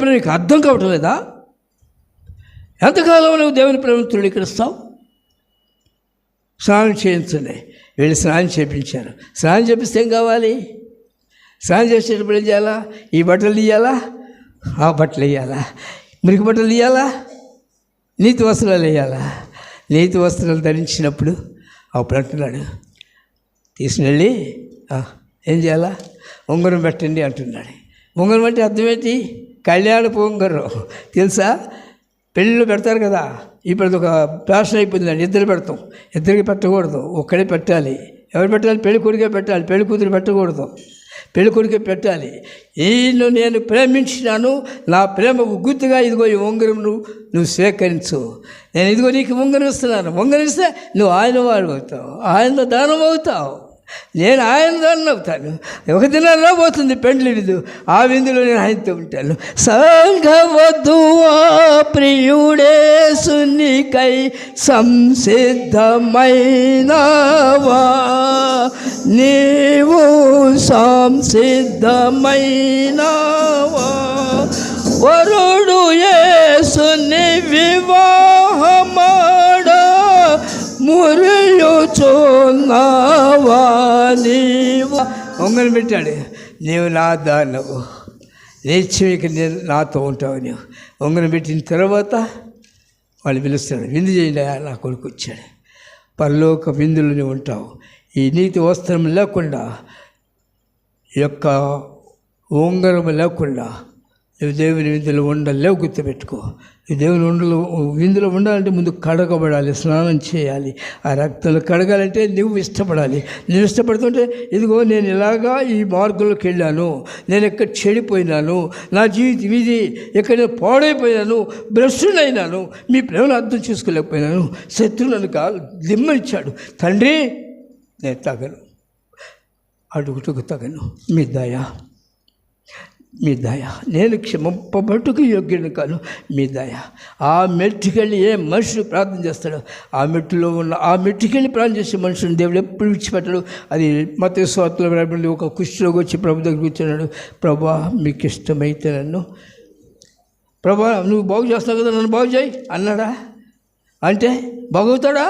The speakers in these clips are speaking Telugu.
ప్రేమ నీకు అర్థం కావటం లేదా? ఎంతకాలం నువ్వు దేవుని ప్రేమను తృణీకరిస్తావు? స్నానం చేయించండి. వీళ్ళు స్నానం చేయించారు. స్నానం చేపిస్తే ఏం కావాలి? స్నానం చేసేటప్పుడు ఏం చేయాలా? ఈ బట్టలు తీయాలా, ఆ బట్టలు వేయాలా, మురికి బట్టలు తీయాలా, నీతి వస్త్రాలు వేయాలా. నీతి వస్త్రాలు ధరించినప్పుడు అప్పుడు అంటున్నాడు, తీసుకెళ్ళి ఏం చేయాలా? ఉంగరం పెట్టండి అంటున్నాడు. ఉంగరం అంటే అర్థం ఏంటి? కళ్యాణపు ఉంగరం తెలుసా? పెళ్ళిళ్ళు పెడతారు కదా, ఇప్పుడు ఒక ఫ్యాషన్ అయిపోయిందండి. ఇద్దరు పెడతాం. ఇద్దరికి పెట్టకూడదు, ఒక్కడే పెట్టాలి. ఎవరు పెట్టాలి? పెళ్లి కొడుకే పెట్టాలి, పెళ్లి కూతురు పెట్టకూడదు. పెళ్లి కొడుకే పెట్టాలి. ఈయన నేను ప్రేమించినాను, నా ప్రేమకు గుర్తుగా ఇదిగో ఈ ఉంగరం నువ్వు స్వీకరించు. నేను ఇదిగో నీకు ఉంగరం ఇస్తున్నాను. ఉంగరం ఇస్తే నువ్వు ఆయన వాడు అవుతావు, ఆయన దానం అవుతావు, నేను ఆయన దానం అవుతాను. ఒక దినాల్లో పోతుంది పెండ్లి విందు, ఆ విందులో నేను ఆయనతో ఉంటాను. సంఘవధువా ప్రియుడేసునికై సంసిద్ధమైనవా, నీవు సంసిద్ధమైనవా, వరుడు యేసుని వివాహమాడ మురియుచున్నావా నీవు. ఉంగరం పెట్టాడు, నీవు నా దానవు, నిశ్చయకి నేను నాతో ఉంటావు. నీవు ఉంగరం పెట్టిన తర్వాత వాళ్ళు పిలుస్తాడు, విందు చేయండి. నా కొడుకు వచ్చాడు. పరలోక విందులు నువ్వు ఉంటావు. ఈ నీతి వస్త్రం లేకుండా, ఈ యొక్క ఉంగరం లేకుండా నువ్వు దేవుని విందులో ఉండలేవు. గుర్తుపెట్టుకో, దేవుని విందులో ఉండాలంటే ముందు కడగబడాలి, స్నానం చేయాలి. ఆ రక్తంలో కడగాలంటే నువ్వు ఇష్టపడాలి. నువ్వు ఇష్టపడుతుంటే ఇదిగో నేను ఇలాగా ఈ మార్గంలోకి వెళ్ళాను, నేను ఎక్కడ చెడిపోయినాను, నా జీవితం ఇది ఎక్కడ నేను పాడైపోయినాను, భ్రష్టునైనాను, మీ ప్రేమను అర్థం చేసుకోలేకపోయినాను, శత్రువులను దిమ్మనిచ్చాడు తండ్రి, నేను తగను, అడుగుటకు తగను, మీ దయ, నేను క్షమింపబట్టుకు యోగ్యుడు కాను, మీ దయ. ఆ మెట్టుకెళ్ళి ఏ మనుషుడు ప్రార్థన చేస్తాడో ఆ మెట్టుకెళ్ళి ప్రార్థన చేసే మనుషుని దేవుడు ఎప్పుడు విడిచిపెట్టాడు. అది మత్తయి సువార్తలో రాయబడింది. ఒక కుష్ఠరోగి వచ్చి ప్రభు దగ్గర కూర్చున్నాడు. ప్రభా, మీకు ఇష్టమైతే నన్ను, ప్రభా నువ్వు బాగు చేస్తావు కదా, నన్ను బాగు చేయి అన్నాడా? అంటే బాగవుతాడా?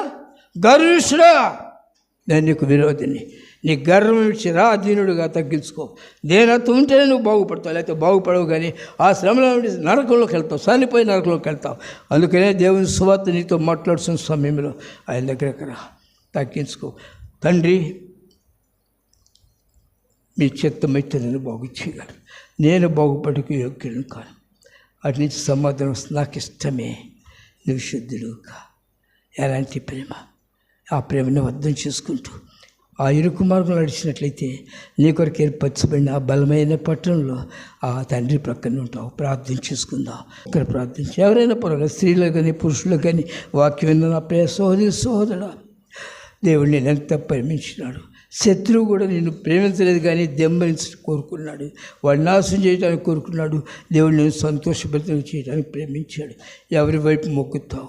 గర్విష్ఠుడా, నేను నీకు విరోధిని, నీ గర్వం ఇచ్చి రా, దీనుడుగా తగ్గించుకో. దేనితో ఉంటేనే నువ్వు బాగుపడతావు, లేకపోతే బాగుపడవు. కానీ ఆ శ్రమలో నుండి నరకంలోకి వెళ్తావు, చనిపోయి నరకంలోకి వెళ్తావు. అందుకనే దేవుని సువార్త నీతో మాట్లాడుతున్న సమయంలో ఆయన దగ్గర తగ్గించుకో. తండ్రి, మీ చిత్తమైతే నేను బాగు చేయగలను, నేను బాగుపడకు యోగ్యులను కాను. అటు నుంచి సమాధానం వస్తుంది, నాకు ఇష్టమే, నువ్వు శుద్ధుడుగా. ఎలాంటి ప్రేమ! ఆ ప్రేమను అర్థం చేసుకుంటూ ఆ ఇరుకు మార్గం నడిచినట్లయితే నీ కొరకు ఏర్పరచబడిన ఆ బలమైన పట్టణంలో ఆ తండ్రి ప్రక్కన ఉంటావు. ప్రార్థన చేసుకుందాం. ఇక్కడ ప్రార్థించి ఎవరైనా పర్వాలేదు, స్త్రీలు కానీ పురుషులు కానీ వాక్యం విన్న నా ప్రియ సోదరుడా, దేవుడు నేను ఎంత ప్రేమించినాడు. శత్రువు కూడా నిన్ను ప్రేమించలేదు కానీ దెంబరించి కోరుకున్నాడు, వాడు నాశనం చేయడానికి కోరుకున్నాడు. దేవుడు నేను సంతోషభరితం చేయడానికి ప్రేమించాడు. ఎవరి వైపు మొక్కుతావు?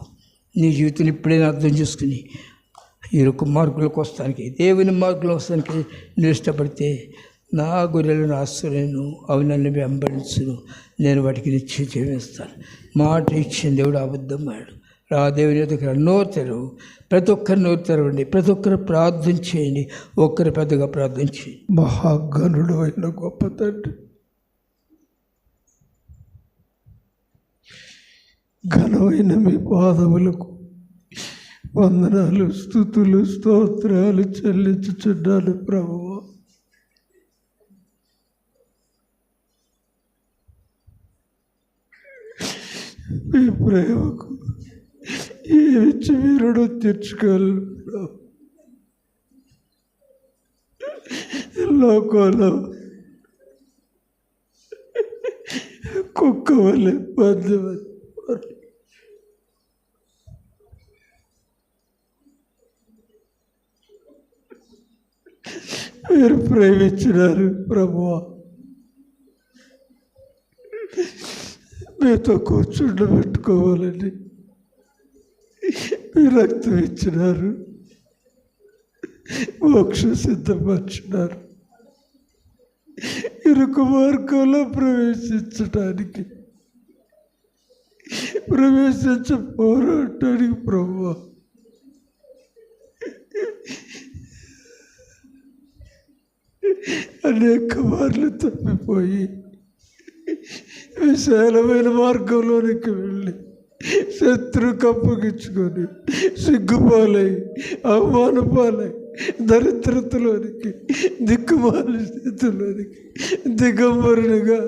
నీ జీవితం ఇప్పుడైనా అర్థం చేసుకుని ఇరుకు మార్గులకు వస్తానికి, దేవుని మార్గంలో వస్తానికి నువ్వు ఇష్టపడితే, నా గొర్రెలను ఆశ్రయను, అవి నన్ను వెంబడించును, నేను వాటికి నిశ్చయం వేస్తాను. మాట ఇచ్చిన దేవుడు అబద్ధమాడు. రా దేవుని దగ్గర నోరు తెరవు. ప్రతి ఒక్కరు నోరు తెరవండి. ప్రతి ఒక్కరు ప్రార్థన చేయండి. ఒక్కరు పెద్దగా ప్రార్థన చేయండి. మహాగణుడు అయిన గొప్ప తండ్రి, ఘనమైన మీ పాదములకు వందనాలు, స్తుతులు, స్తోత్రాలు చెల్లించుచున్నాను ప్రభువా. మీ ప్రేమకు ఏమిచ్చి మీరు తీర్చుకోగలరు? లోకంలో కుక్క వల్ల బంధువులు మీరు ప్రేమించినారు ప్రభువా. మీతో కూర్చుండబెట్టుకోవాలని మీ రక్తం ఇచ్చినారు, మోక్షం సిద్ధపరిచినారు. ఇరుకు మార్గంలో ప్రవేశించడానికి ప్రవేశించ పోరాటానికి ప్రభువా అనేక మార్లు తప్పిపోయి విశాలమైన మార్గంలోనికి వెళ్ళి శత్రువుకు అప్పగించుకొని సిగ్గుపాలై అవమానపాలై దరిద్రతలోనికి దిక్కుమాల స్థితిలోనికి దిగంబరునిగా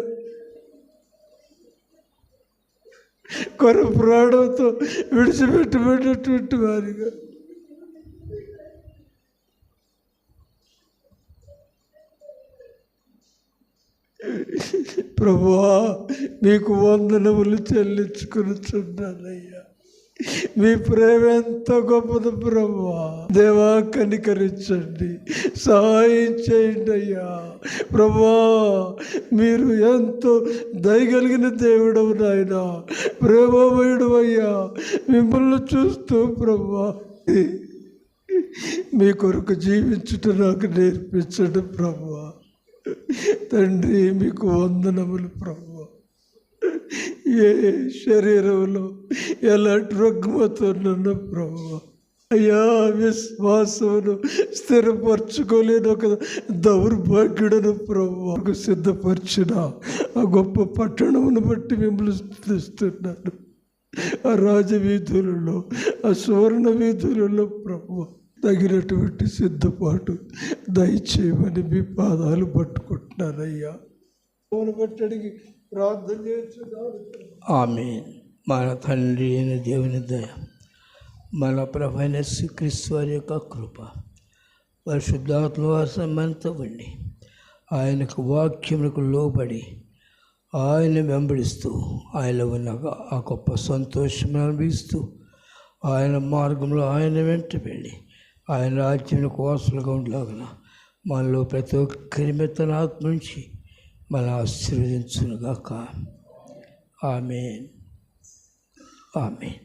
కొర ప్రాణంతో విడిచిపెట్టబడినటువంటి వారిగా ప్రభువా మీకు వందనములు చెల్లించుకునిచున్నానయ్యా. మీ ప్రేమ ఎంత గొప్పది ప్రభువా. దేవా కనికరించండి, సహాయం చేయండి అయ్యా. ప్రభువా మీరు ఎంతో దయగలిగిన దేవుడవు నాయన, ప్రేమమయుడు అయ్యా. మిమ్మల్ని చూస్తూ ప్రభువా మీ కొరకు జీవించుట నాకు నేర్పించండి ప్రభువా. తండ్రి మీకు వందనములు ప్రభువా. ఏ శరీరంలో ఎలాంటి రుగ్మతోనున్న ప్రభువా అయ్యా, విశ్వాసమును స్థిరపరచుకోలేని ఒక దౌర్భాగ్యుడను ప్రభువుకు సిద్ధపరిచిన ఆ గొప్ప పట్టణమును బట్టి మిమ్మల్ని స్తుతిస్తున్నాను. ఆ రాజవీధులలో, ఆ సువర్ణ వీధులలో ప్రభువా తగినటువంటి సిద్ధపాటు దయచేయమని మీ పాదాలు పట్టుకుంటున్నానయ్యా. బట్టడికి ప్రార్థన చేస్తున్నాను. ఆమేన్. మన తండ్రి అయిన దేవుని దయ, మన ప్రభువైన యేసుక్రీస్తు వారి యొక్క కృప, పరిశుద్ధాత్మ వాసం మనతో ఉండి ఆయనకు వాక్యములకు లోబడి ఆయన వెంబడిస్తూ ఆయన ఉన్న ఆ గొప్ప సంతోషం అనుభవిస్తూ ఆయన మార్గంలో ఆయన వెంట వెళ్ళి ఆయన రాజ్యానికి వాసులుగా ఉండలాగిన మనలో ప్రతి ఒక్కరి మీద తన ఆత్మ నుంచి మన ఆశీర్వదించునుగాక. ఆమేన్. ఆమేన్.